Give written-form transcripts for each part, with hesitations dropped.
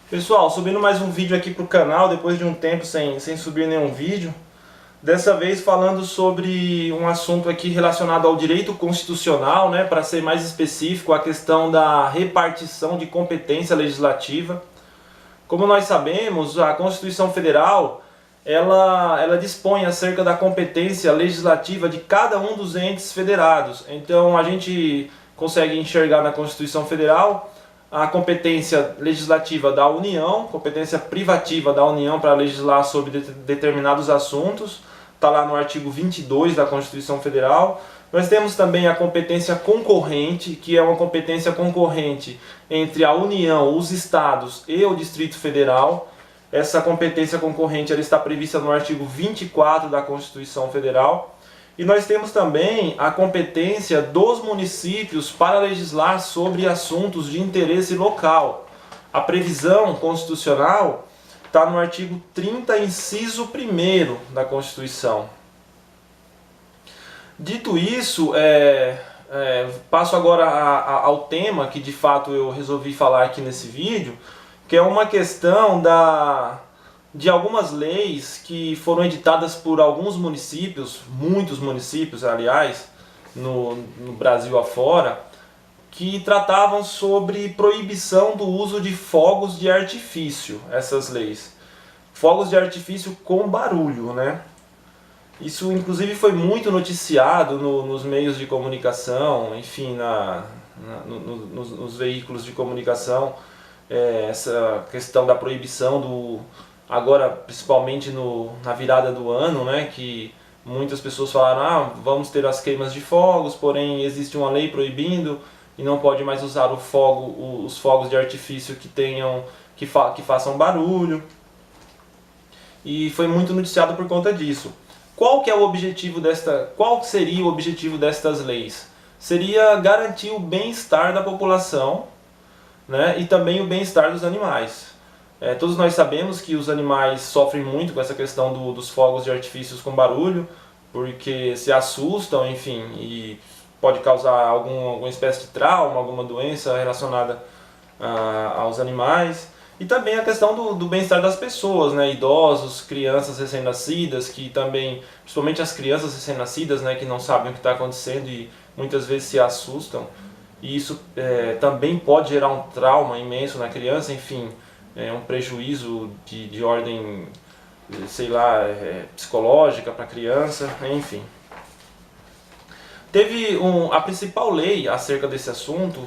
Pessoal, subindo mais um vídeo aqui para o canal, depois de um tempo sem subir nenhum vídeo. Dessa vez falando sobre um assunto aqui relacionado ao direito constitucional, né, para ser mais específico, a questão da repartição de competência legislativa. Como nós sabemos, a Constituição Federal, ela dispõe acerca da competência legislativa de cada um dos entes federados. Então a gente consegue enxergar na Constituição Federal a competência legislativa da União, competência privativa da União para legislar sobre determinados assuntos, está lá no artigo 22 da Constituição Federal. Nós temos também a competência concorrente, que é uma competência concorrente entre a União, os Estados e o Distrito Federal. Essa competência concorrente ela está prevista no artigo 24 da Constituição Federal. E nós temos também a competência dos municípios para legislar sobre assuntos de interesse local. A previsão constitucional está no artigo 30, inciso 1º da Constituição. Dito isso, passo agora ao tema que de fato eu resolvi falar aqui nesse vídeo, que é uma questão de algumas leis que foram editadas por alguns municípios, muitos municípios, aliás, no Brasil afora, que tratavam sobre proibição do uso de fogos de artifício, essas leis. Fogos de artifício com barulho, né? Isso inclusive foi muito noticiado nos meios de comunicação, enfim, nos veículos de comunicação, essa questão da proibição agora principalmente na virada do ano, né, que muitas pessoas falaram, vamos ter as queimas de fogos, porém existe uma lei proibindo e não pode mais usar os fogos de artifício que façam barulho. E foi muito noticiado por conta disso. Qual seria o objetivo destas leis? Seria garantir o bem-estar da população, né, e também o bem-estar dos animais. Todos nós sabemos que os animais sofrem muito com essa questão dos fogos de artifícios com barulho, porque se assustam, enfim, e pode causar alguma espécie de trauma, alguma doença relacionada aos animais. E também a questão do bem-estar das pessoas, né, idosos, crianças recém-nascidas, que também, principalmente as crianças recém-nascidas, né, que não sabem o que está acontecendo e muitas vezes se assustam. E isso também pode gerar um trauma imenso na criança, enfim, um prejuízo de ordem, sei lá, psicológica para a criança, enfim. A principal lei acerca desse assunto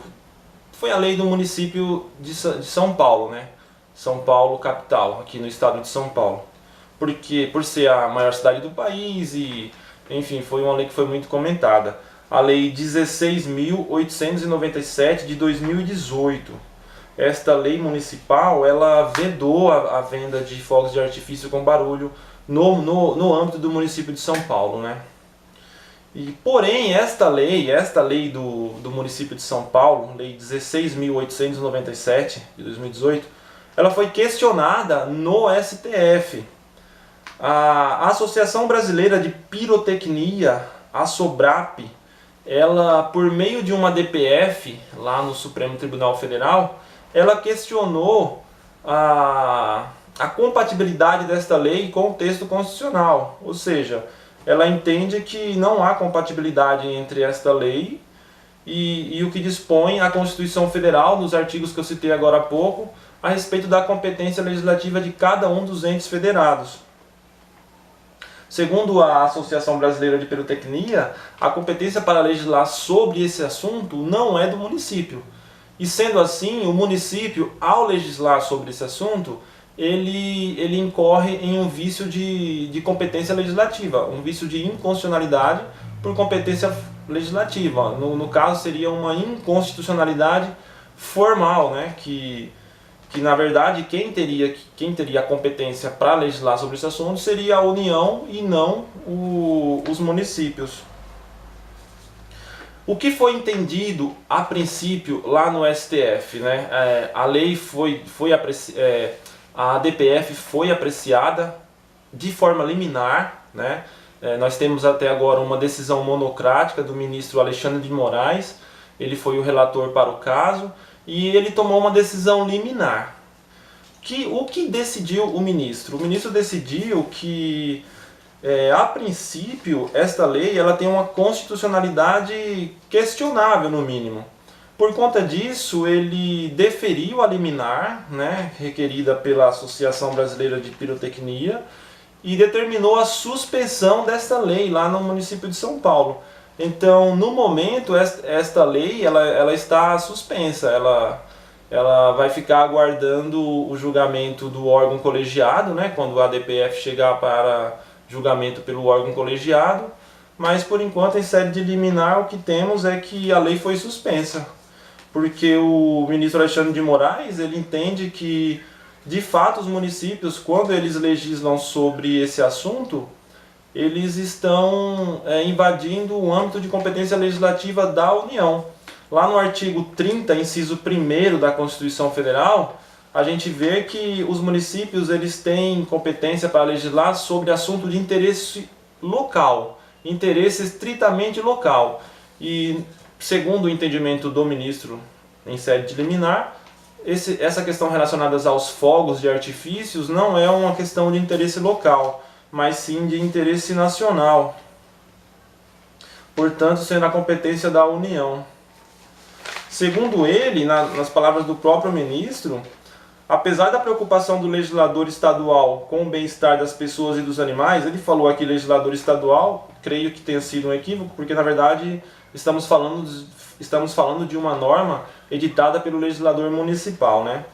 foi a lei do município de São Paulo, né? São Paulo capital, aqui no estado de São Paulo. Porque, por ser a maior cidade do país e, enfim, foi uma lei que foi muito comentada. A lei 16.897 de 2018. Esta lei municipal, ela vedou a venda de fogos de artifício com barulho no âmbito do município de São Paulo, né? Porém, esta lei do município de São Paulo, lei 16.897 de 2018, ela foi questionada no STF. A Associação Brasileira de Pirotecnia, a SOBRAP, ela, por meio de uma DPF lá no Supremo Tribunal Federal, ela questionou a compatibilidade desta lei com o texto constitucional. Ou seja, ela entende que não há compatibilidade entre esta lei e o que dispõe a Constituição Federal, nos artigos que eu citei agora há pouco, a respeito da competência legislativa de cada um dos entes federados. Segundo a Associação Brasileira de Pirotecnia, a competência para legislar sobre esse assunto não é do município. E sendo assim, o município, ao legislar sobre esse assunto, ele incorre em um vício de competência legislativa, um vício de inconstitucionalidade por competência legislativa. No caso, seria uma inconstitucionalidade formal, né? Que na verdade quem teria a competência para legislar sobre esse assunto seria a União e não os municípios. O que foi entendido a princípio lá no STF, né? A lei a DPF foi apreciada de forma liminar, né? Nós temos até agora uma decisão monocrática do ministro Alexandre de Moraes, ele foi o relator para o caso, e ele tomou uma decisão liminar. o que decidiu o ministro? O ministro decidiu que, a princípio, esta lei ela tem uma constitucionalidade questionável, no mínimo. Por conta disso, ele deferiu a liminar, né, requerida pela Associação Brasileira de Pirotecnia, e determinou a suspensão desta lei lá no município de São Paulo. Então, no momento, esta lei ela está suspensa, ela vai ficar aguardando o julgamento do órgão colegiado, né, quando a ADPF chegar para julgamento pelo órgão colegiado, mas por enquanto, em sede de liminar, o que temos é que a lei foi suspensa, porque o ministro Alexandre de Moraes ele entende que, de fato, os municípios, quando eles legislam sobre esse assunto, eles estão invadindo o âmbito de competência legislativa da União. Lá no artigo 30, inciso 1º da Constituição Federal, a gente vê que os municípios eles têm competência para legislar sobre assunto de interesse local, interesse estritamente local. E, segundo o entendimento do ministro em sede de liminar, essa questão relacionada aos fogos de artifícios não é uma questão de interesse local, mas sim de interesse nacional, portanto sendo a competência da União. Segundo ele, nas palavras do próprio ministro, apesar da preocupação do legislador estadual com o bem-estar das pessoas e dos animais, ele falou aqui legislador estadual, creio que tenha sido um equívoco, porque na verdade estamos falando de uma norma editada pelo legislador municipal, né?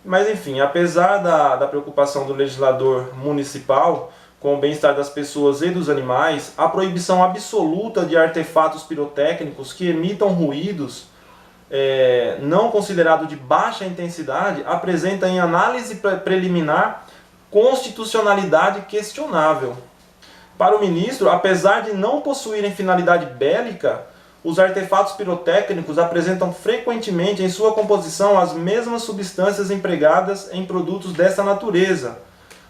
Mas enfim, apesar da preocupação do legislador municipal com o bem-estar das pessoas e dos animais, a proibição absoluta de artefatos pirotécnicos que emitam ruídos não considerado de baixa intensidade apresenta em análise preliminar constitucionalidade questionável. Para o ministro, apesar de não possuírem finalidade bélica, os artefatos pirotécnicos apresentam frequentemente em sua composição as mesmas substâncias empregadas em produtos dessa natureza,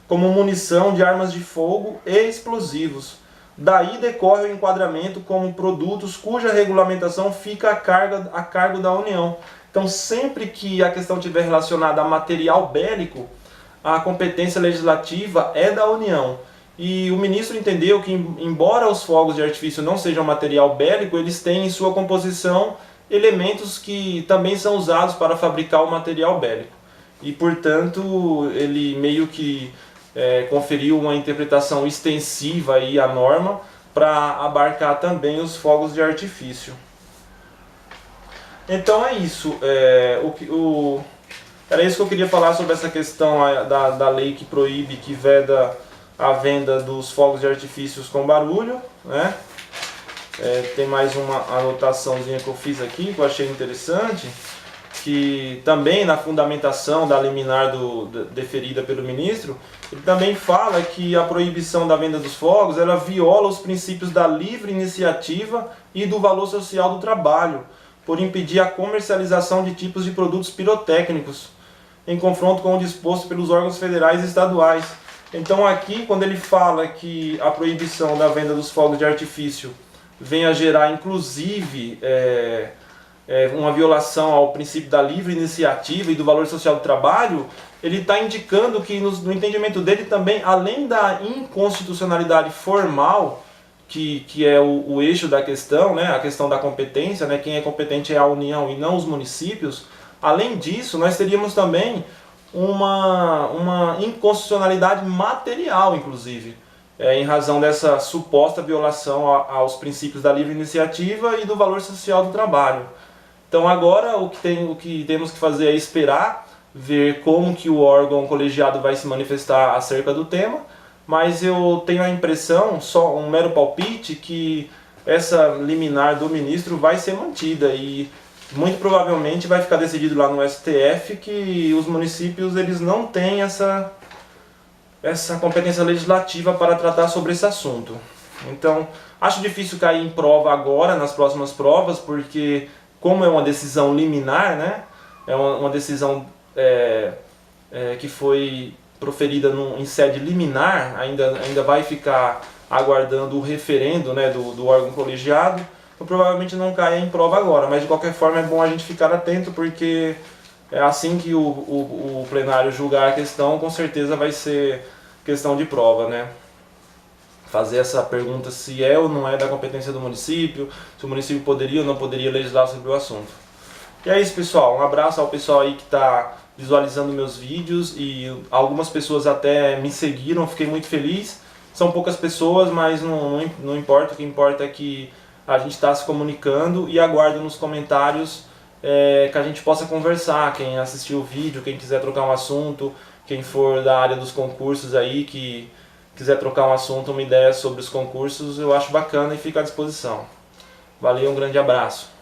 como munição de armas de fogo e explosivos. Daí decorre o enquadramento como produtos cuja regulamentação fica a cargo da União. Então, sempre que a questão estiver relacionada a material bélico, a competência legislativa é da União. E o ministro entendeu que, embora os fogos de artifício não sejam material bélico, eles têm em sua composição elementos que também são usados para fabricar o material bélico. E, portanto, ele meio que conferiu uma interpretação extensiva aí à norma para abarcar também os fogos de artifício. Então é isso. Era isso que eu queria falar sobre essa questão da lei que proíbe, que veda a venda dos fogos de artifícios com barulho, né? Tem mais uma anotaçãozinha que eu fiz aqui, que eu achei interessante, que também na fundamentação da liminar deferida pelo ministro, ele também fala que a proibição da venda dos fogos ela viola os princípios da livre iniciativa e do valor social do trabalho, por impedir a comercialização de tipos de produtos pirotécnicos, em confronto com o disposto pelos órgãos federais e estaduais. Então aqui, quando ele fala que a proibição da venda dos fogos de artifício vem a gerar, inclusive, uma violação ao princípio da livre iniciativa e do valor social do trabalho, ele está indicando que, no entendimento dele também, além da inconstitucionalidade formal, que é o eixo da questão, né, a questão da competência, né, quem é competente é a União e não os municípios, além disso, nós teríamos também uma inconstitucionalidade material, inclusive, em razão dessa suposta violação aos princípios da livre iniciativa e do valor social do trabalho. Então agora o que temos que fazer é esperar, ver como que o órgão colegiado vai se manifestar acerca do tema, mas eu tenho a impressão, só um mero palpite, que essa liminar do ministro vai ser mantida e muito provavelmente vai ficar decidido lá no STF que os municípios eles não têm essa competência legislativa para tratar sobre esse assunto. Então, acho difícil cair em prova agora, nas próximas provas, porque como é uma decisão liminar, né, é uma decisão que foi proferida em sede liminar, ainda vai ficar aguardando o referendo, né, do órgão colegiado, então provavelmente não caia em prova agora, mas de qualquer forma é bom a gente ficar atento, porque assim que o plenário julgar a questão, com certeza vai ser questão de prova, né? Fazer essa pergunta se é ou não é da competência do município, se o município poderia ou não poderia legislar sobre o assunto. E é isso, pessoal. Um abraço ao pessoal aí que está visualizando meus vídeos, e algumas pessoas até me seguiram, fiquei muito feliz. São poucas pessoas, mas não importa, o que importa é que a gente está se comunicando, e aguardo nos comentários que a gente possa conversar. Quem assistiu o vídeo, quem quiser trocar um assunto, quem for da área dos concursos aí, que quiser trocar um assunto, uma ideia sobre os concursos, eu acho bacana e fico à disposição. Valeu, um grande abraço.